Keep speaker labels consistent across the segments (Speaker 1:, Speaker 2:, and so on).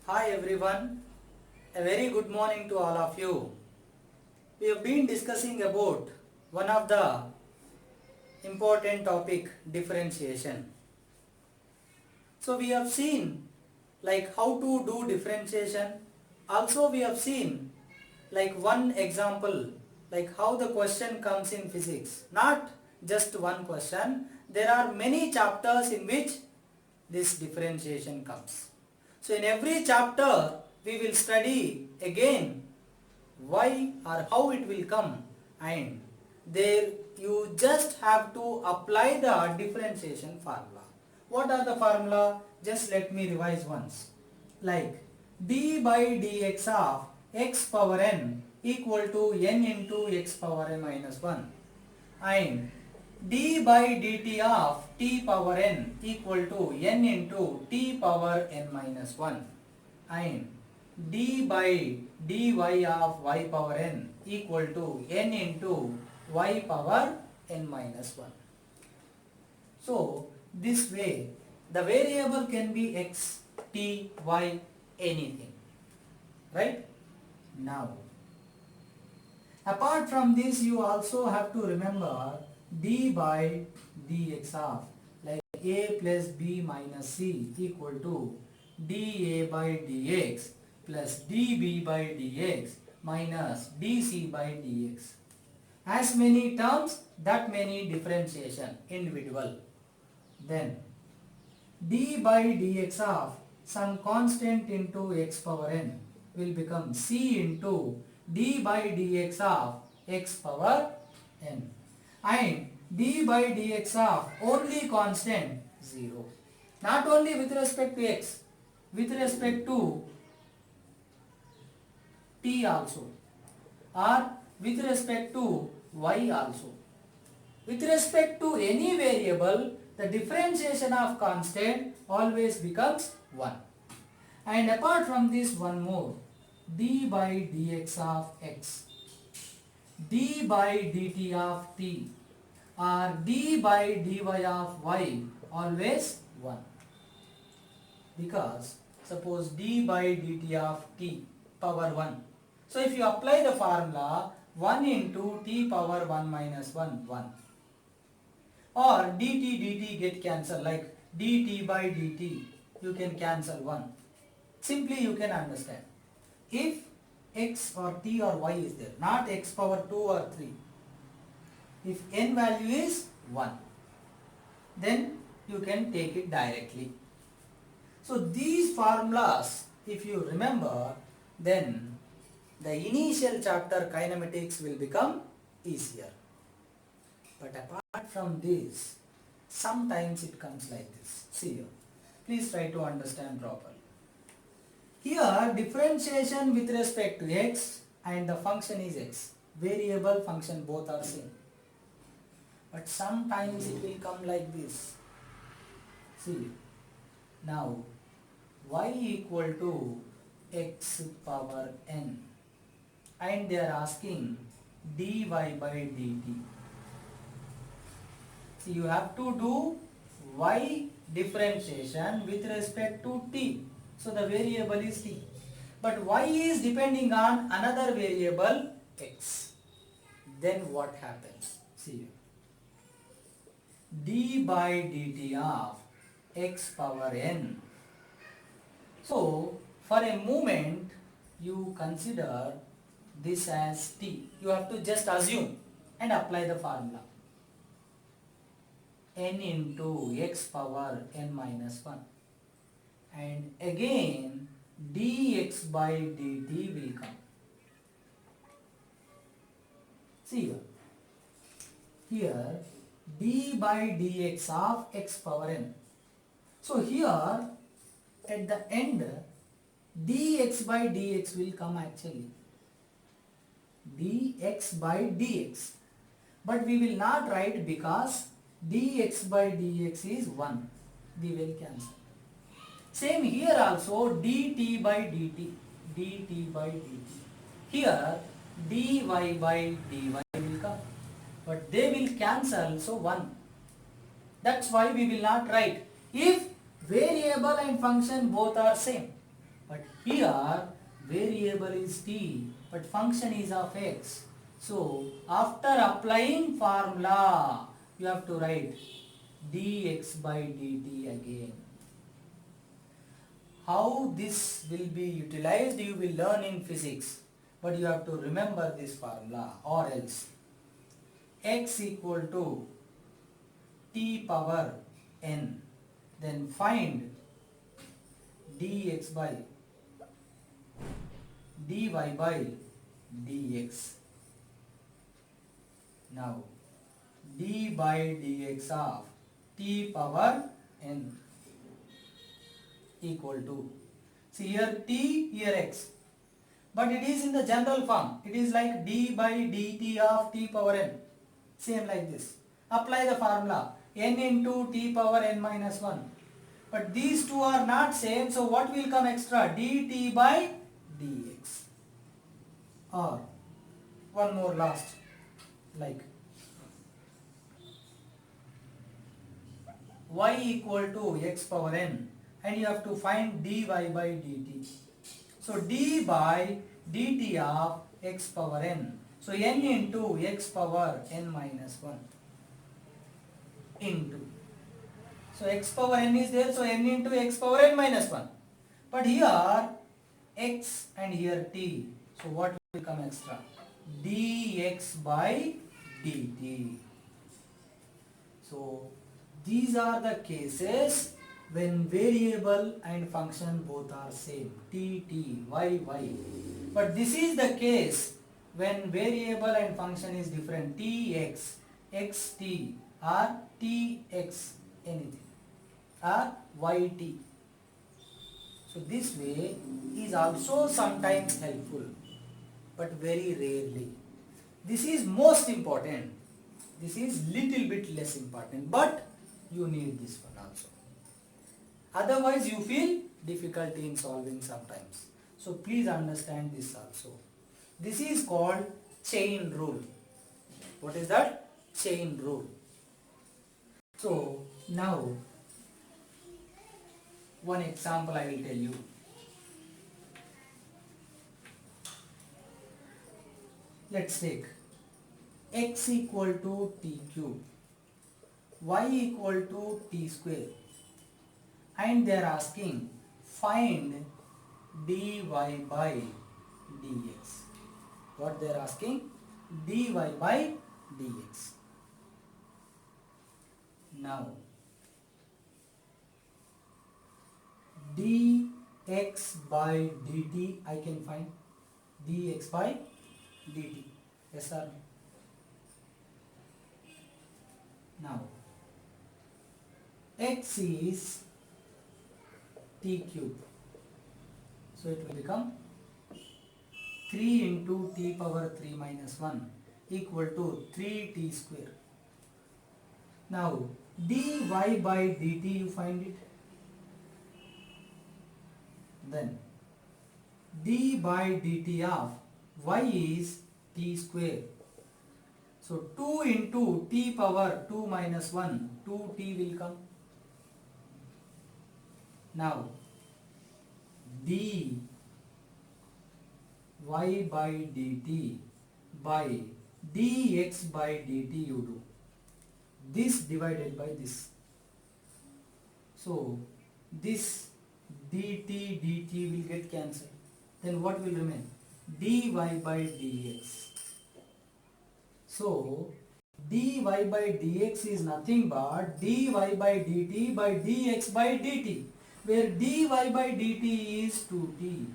Speaker 1: Hi everyone, a very good morning to all of you. We have been discussing about one of the important topic, differentiation. So we have seen like how to do differentiation. Also we have seen like one example, like how the question comes in physics. Not just one question, there are many chapters in which this differentiation comes. So in every chapter we will study again why or how it will come, and there you just have to apply the differentiation formula. What are the formula? Just let me revise once. Like d by dx of x power n equal to n into x power n minus 1, and d by dt of t power n equal to n into t power n minus 1, and d by dy of y power n equal to n into y power n minus 1. So this way the variable can be x, t, y, anything, right? Now apart from this you also have to remember d by dx of like a plus b minus c equal to dA by dx plus dB by dx minus dC by dx. As many terms, that many differentiation, individual. Then d by dx of some constant into x power n will become c into d by dx of x power n, and d by dx of only constant 0. Not only with respect to x, with respect to t also, or with respect to y also. With respect to any variable, the differentiation of constant always becomes 1. And apart from this, one more, d by dx of x, d by dt of t, or d by dy of y always 1. Because suppose d by dt of t power 1. So if you apply the formula 1 into t power 1 minus 1, 1. Or dt get cancelled, like dt by dt, you can cancel 1. Simply you can understand. If x or t or y is there, not x power 2 or 3. If n value is 1, then you can take it directly. So these formulas, if you remember, then the initial chapter kinematics will become easier. But apart from this, sometimes it comes like this. See here. Please try to understand properly. Here differentiation with respect to x and the function is x. Variable, function both are same. But sometimes it will come like this. See. Now y equal to x power n, and they are asking dy by dt. So you have to do y differentiation with respect to t. So the variable is t. But y is depending on another variable x. Then what happens? See, d by dt of x power n. So for a moment you consider this as t. You have to just assume and apply the formula. N into x power n minus 1, and again dx by dt will come. See here d by dx of x power n. So here at the end dx by dx will come actually, dx by dx, but we will not write because dx by dx is 1, we will cancel. Same here also, dt by dt, dt by dt. Here dy by dy will come, but they will cancel, so 1. That's why we will not write. If variable and function both are same, But here variable is t, but function is of x. So after applying formula, you have to write dx by dt again. How this will be utilized you will learn in physics, but you have to remember this formula, or else x equal to t power n, then find dx by dy by dx. Now d by dx of t power n equal to, see here t, here x, but it is in the general form. It is like d by dt of t power n, same like this. Apply the formula n into t power n minus 1, but these two are not same, so what will come extra? dt by dx. Or one more last, like y equal to x power n, and you have to find dy by dt. So d by dt of x power n, so n into x power n minus 1 into, so x power n is there, so n into x power n minus 1, but here x and here t, so what will come extra? dx by dt. So these are the cases when variable and function both are same, t, y, y. But this is the case when variable and function is different, tx, xt, or tx anything, or yt. So this way is also sometimes helpful, but very rarely. This is most important. This is little bit less important, but you need this one also. Otherwise you feel difficulty in solving sometimes. So please understand this also. This is called chain rule. What is that? Chain rule. So now one example I will tell you. Let's take x equal to t cube, y equal to t square, and they are asking find dy by dx. What they are asking? dy by dx. Now dx by dt I can find, dx by dt, yes or no? Now x is t cube, so it will become 3 into t power 3 minus 1 equal to 3t square. Now dy by dt you find it, then d by dt of y is t square, so 2 into t power 2 minus 1, 2t will come. Now dy by dt by dx by dt you do, this divided by this, so this dt will get cancelled, then what will remain? dy by dx. So dy by dx is nothing but dy by dt by dx by dt, where dy by dt is 2t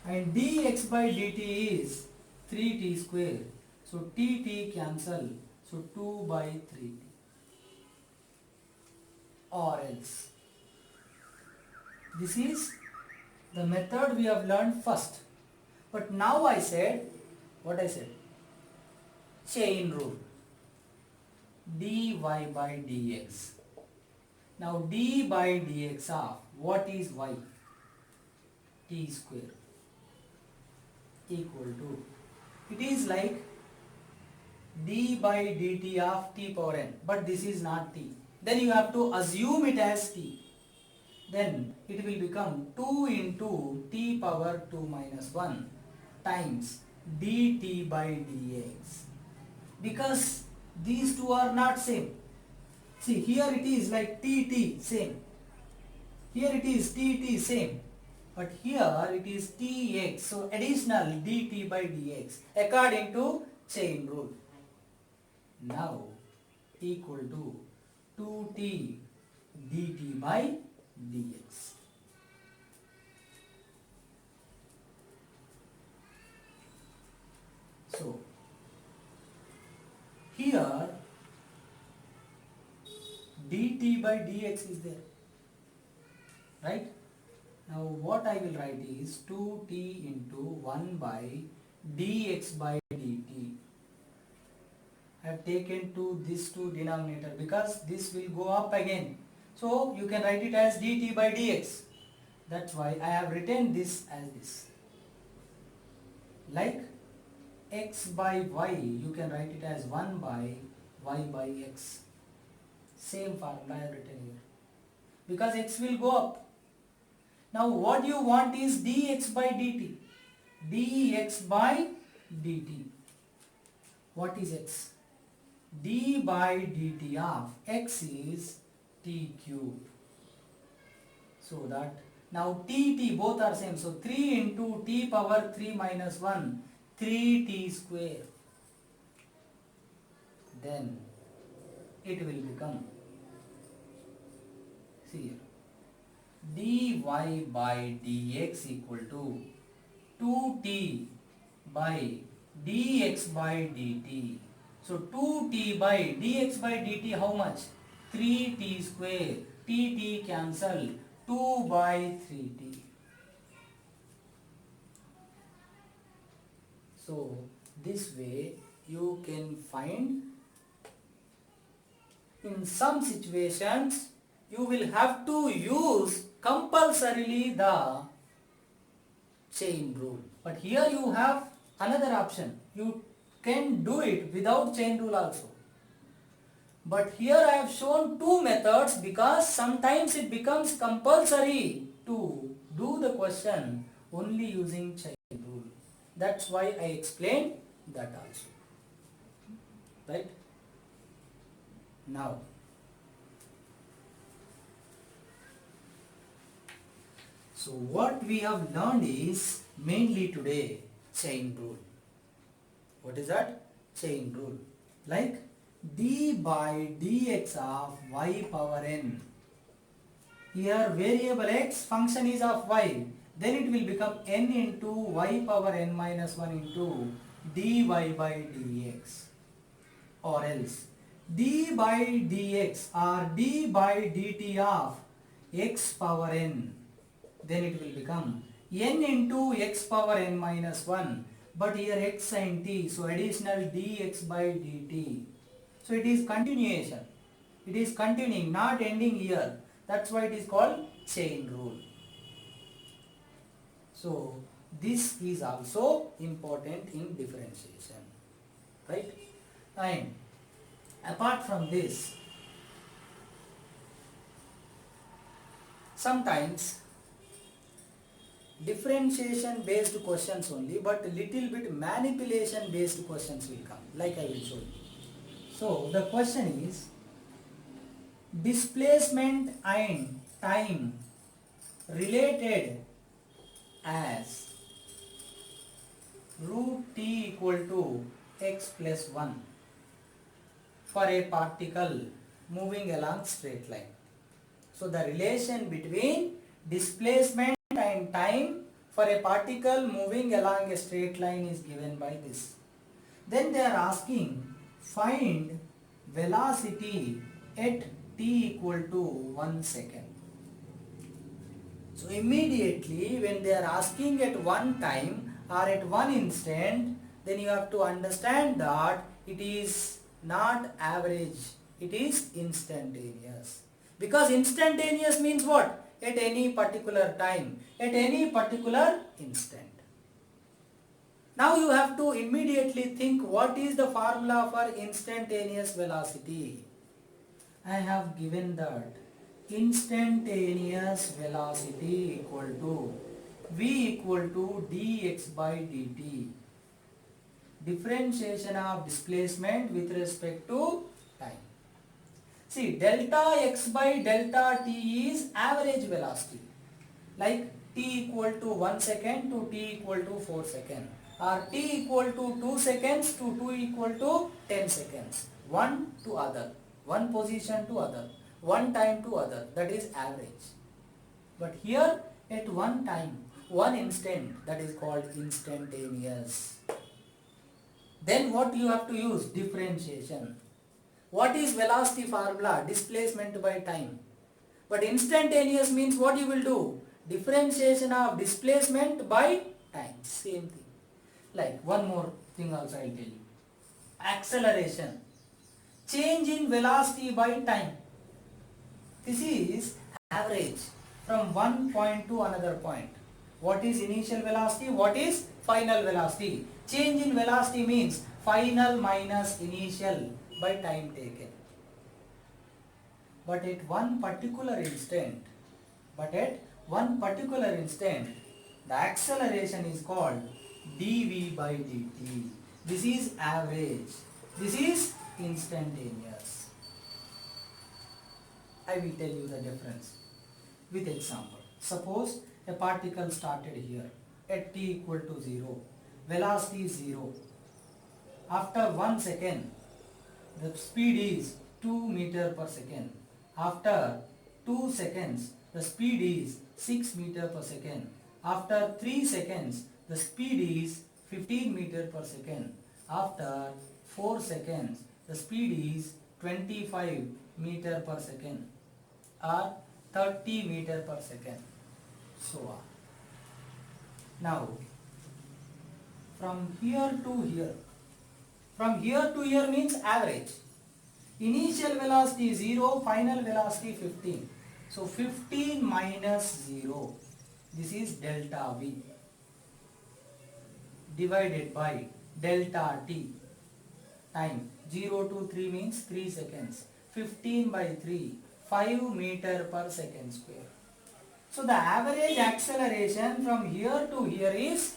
Speaker 1: and dx by dt is 3t square, so t cancel, so 2 by 3t. Or else, this is the method we have learned first, but now I said, what I said? Chain rule, dy by dx. Now d by dx of what is y? T square equal to, it is like d by dt of t power n, but this is not t, then you have to assume it as t. then it will become 2 into t power 2 minus 1 times dt by dx. Because these two are not same. See, here it is like tt same. Here it is tt same. But here it is tx. So additional dt by dx according to chain rule. Now equal to 2t dt by dx. So here dt by dx is there, right? Now what I will write is 2t into 1 by dx by dt. I have taken this to denominator because this will go up again. So you can write it as dt by dx. That's why I have written this as this. Like x by y, you can write it as 1 by y by x. Same formula I have written here. Because x will go up. Now what you want is dx by dt. dx by dt. What is x? d by dt of x is t cube. So that now t both are same. So 3 into t power 3 minus 1, 3t square. Then it will become, see here, dy by dx equal to 2t by dx by dt. So 2t by dx by dt how much? 3t square. T cancel. 2 by 3t. So this way you can find, in some situations you will have to use compulsorily the chain rule. But here you have another option. You can do it without chain rule also. But here I have shown two methods because sometimes it becomes compulsory to do the question only using chain rule. That's why I explained that also. Right? Now, so what we have learned is mainly today chain rule. What is that? Chain rule. Like d by dx of y power n. Here variable x, function is of y. Then it will become n into y power n minus 1 into dy by dx. Or else d by dx or d by dt of x power n. Then it will become n into x power n minus 1. But here x sin t, so additional dx by dt. So it is continuation. It is continuing, not ending here. That's why it is called chain rule. So this is also important in differentiation. Right? And apart from this, sometimes differentiation based questions only, but little bit manipulation based questions will come, like I will show you. So the question is, displacement and time related as root t equal to x plus 1 for a particle moving along straight line. So the relation between displacement and time for a particle moving along a straight line is given by this. Then they are asking, find velocity at t equal to 1 second. So immediately when they are asking at one time or at one instant, then you have to understand that it is not average, it is instantaneous. Because instantaneous means what? At any particular time, at any particular instant. Now you have to immediately think, what is the formula for instantaneous velocity? I have given that instantaneous velocity equal to v equal to dx by dt. Differentiation of displacement with respect to time. See, delta x by delta t is average velocity. Like t equal to 1 second to t equal to 4 seconds, or t equal to 2 seconds to 2 equal to 10 seconds. One to other, one position to other, one time to other, that is average. But here at one time, one instant, that is called instantaneous. Then what you have to use? Differentiation. What is velocity formula? Displacement by time. But instantaneous means what you will do? Differentiation of displacement by time. Same thing. Like one more thing also I will tell you. Acceleration. Change in velocity by time. This is average from one point to another point. What is initial velocity? What is final velocity? Change in velocity means final minus initial by time taken. But at one particular instant, the acceleration is called dv by dt. This is average. This is instantaneous. I will tell you the difference with example. Suppose a particle started here at t equal to 0. Velocity is 0. After 1 second, the speed is 2 meter per second. After 2 seconds, the speed is 6 meter per second. After 3 seconds, the speed is 15 meter per second. After 4 seconds, the speed is 25 meter per second or 30 meter per second. So on. Now, from here to here means average. Initial velocity 0, final velocity 15. So 15 minus 0, this is delta V divided by delta T. Time 0 to 3 means 3 seconds. 15 by 3, 5 meter per second square. So the average acceleration from here to here is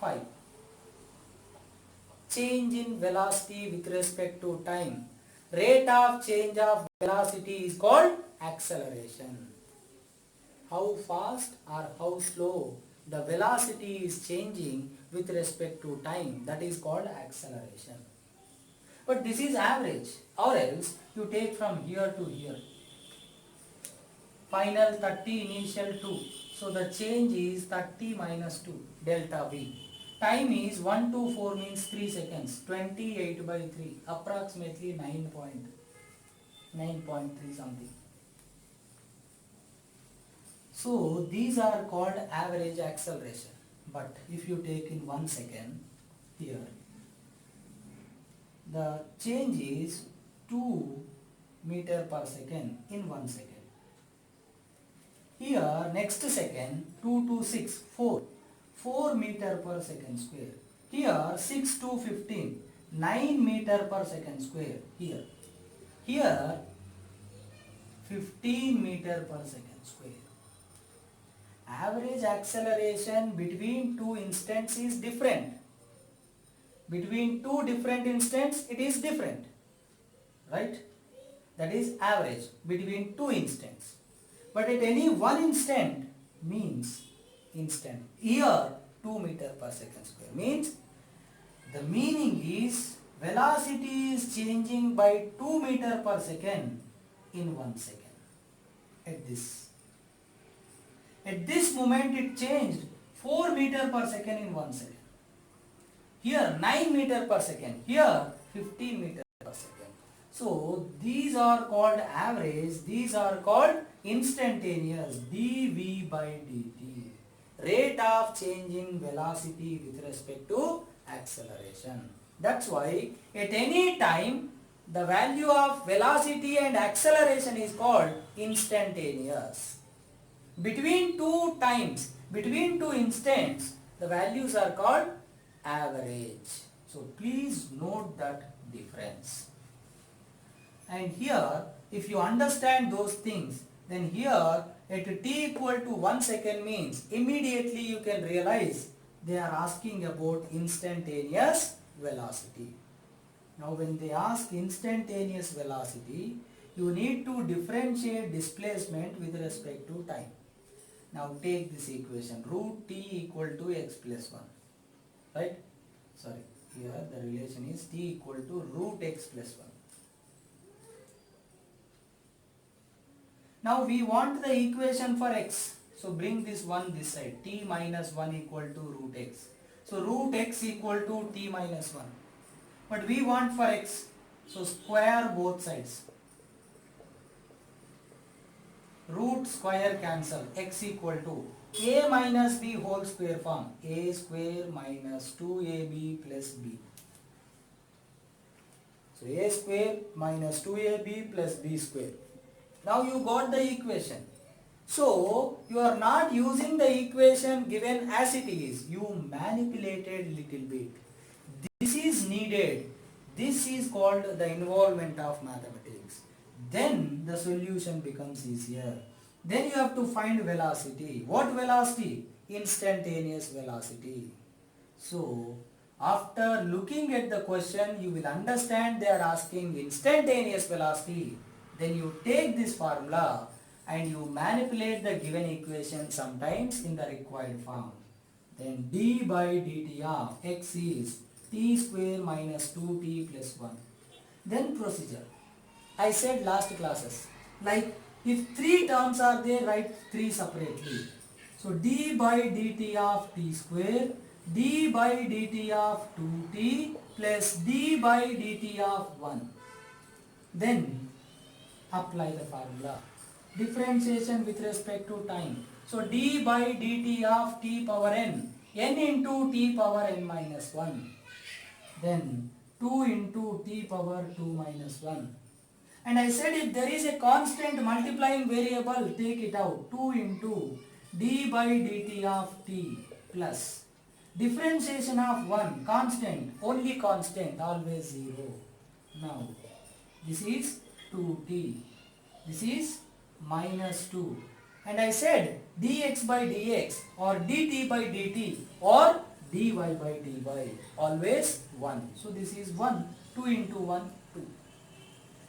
Speaker 1: 5. Change in velocity with respect to time. Rate of change of velocity is called acceleration. How fast or how slow the velocity is changing with respect to time, that is called acceleration. But this is average, or else you take from here to here. Final 30, initial 2. So the change is 30 minus 2, delta V. Time is 1 to 4 means 3 seconds. 28 by 3, approximately 9.3 something. So these are called average acceleration. But if you take in 1 second, here, the change is 2 meter per second in 1 second. Here, next second, 2 to 6, 4 meter per second square. Here, 6 to 15, 9 meter per second square. Here, 15 meter per second square. Average acceleration between two instants is different. Between two different instants, it is different. Right? That is average between two instants. But at any one instant means instant. Here 2 meter per second square means the meaning is velocity is changing by 2 meter per second in 1 second. At this moment it changed 4 meter per second in 1 second. Here 9 meter per second. Here 15 meter per second. So these are called average. These are called instantaneous, dv by dt. Rate of changing velocity with respect to acceleration. That's why at any time the value of velocity and acceleration is called instantaneous. Between two times, between two instants, the values are called average. So please note that difference. And here, if you understand those things, Then here at t equal to 1 second means immediately you can realize they are asking about instantaneous velocity. Now when they ask instantaneous velocity, you need to differentiate displacement with respect to time. Now take this equation, root t equal to x plus 1, right? Sorry, here the relation is t equal to root x plus 1. Now we want the equation for x. So bring this 1 this side, t minus 1 equal to root x. So root x equal to t minus 1. But we want for x, so square both sides. Root square cancel, x equal to a minus b whole square form, a square minus 2ab plus b. So a square minus 2ab plus b square. Now you got the equation. So you are not using the equation given as it is. You manipulated little bit. This is needed. This is called the involvement of mathematics. Then the solution becomes easier. Then you have to find velocity. What velocity? Instantaneous velocity. So after looking at the question, you will understand they are asking instantaneous velocity. Then you take this formula and you manipulate the given equation sometimes in the required form. Then d by dt of x is t square minus 2t plus 1. Then procedure. I said last classes, like if 3 terms are there, write 3 separately. So d by dt of t square, d by dt of 2t plus d by dt of 1. Then apply the formula. Differentiation with respect to time. So d by dt of t power n into t power n minus 1. Then 2 into t power 2 minus 1. And I said if there is a constant multiplying variable, take it out. 2 into d by dt of t plus differentiation of 1, constant, only constant, always 0. Now this is 2t, this is minus 2. And I said dx by dx or dt by dt or dy by dy, always 1. So this is 1, 2 into 1, 2.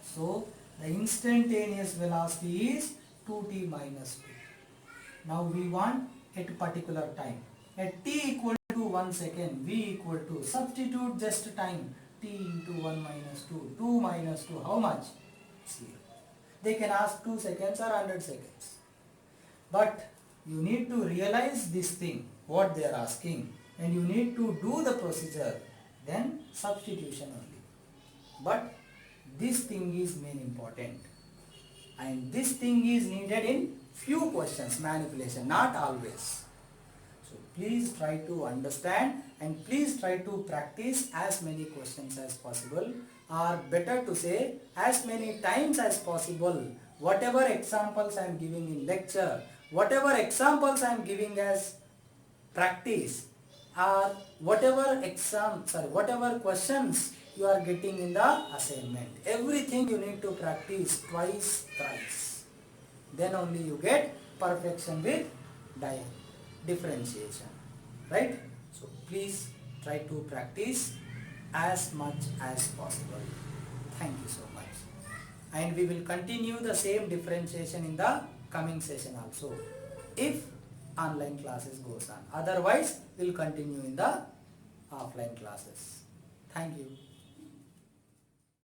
Speaker 1: So the instantaneous velocity is 2t minus 2. Now we want at particular time. At t equal to 1 second, v equal to, substitute just time, t into 1 minus 2. 2 minus 2, how much? 0. They can ask 2 seconds or 100 seconds. But you need to realize this thing, what they are asking, and you need to do the procedure, then substitution only. But this thing is main important, and this thing is needed in few questions, manipulation, not always. So please try to understand and please try to practice as many questions as possible, or better to say as many times as possible. Whatever examples I am giving in lecture, whatever examples I am giving as practice, or whatever questions you are getting in the assignment, everything you need to practice twice, thrice. Then only you get perfection with differentiation, right? So please try to practice as much as possible. Thank you so much. And we will continue the same differentiation in the coming session also, if online classes goes on. Otherwise, we will continue in the offline classes. Thank you.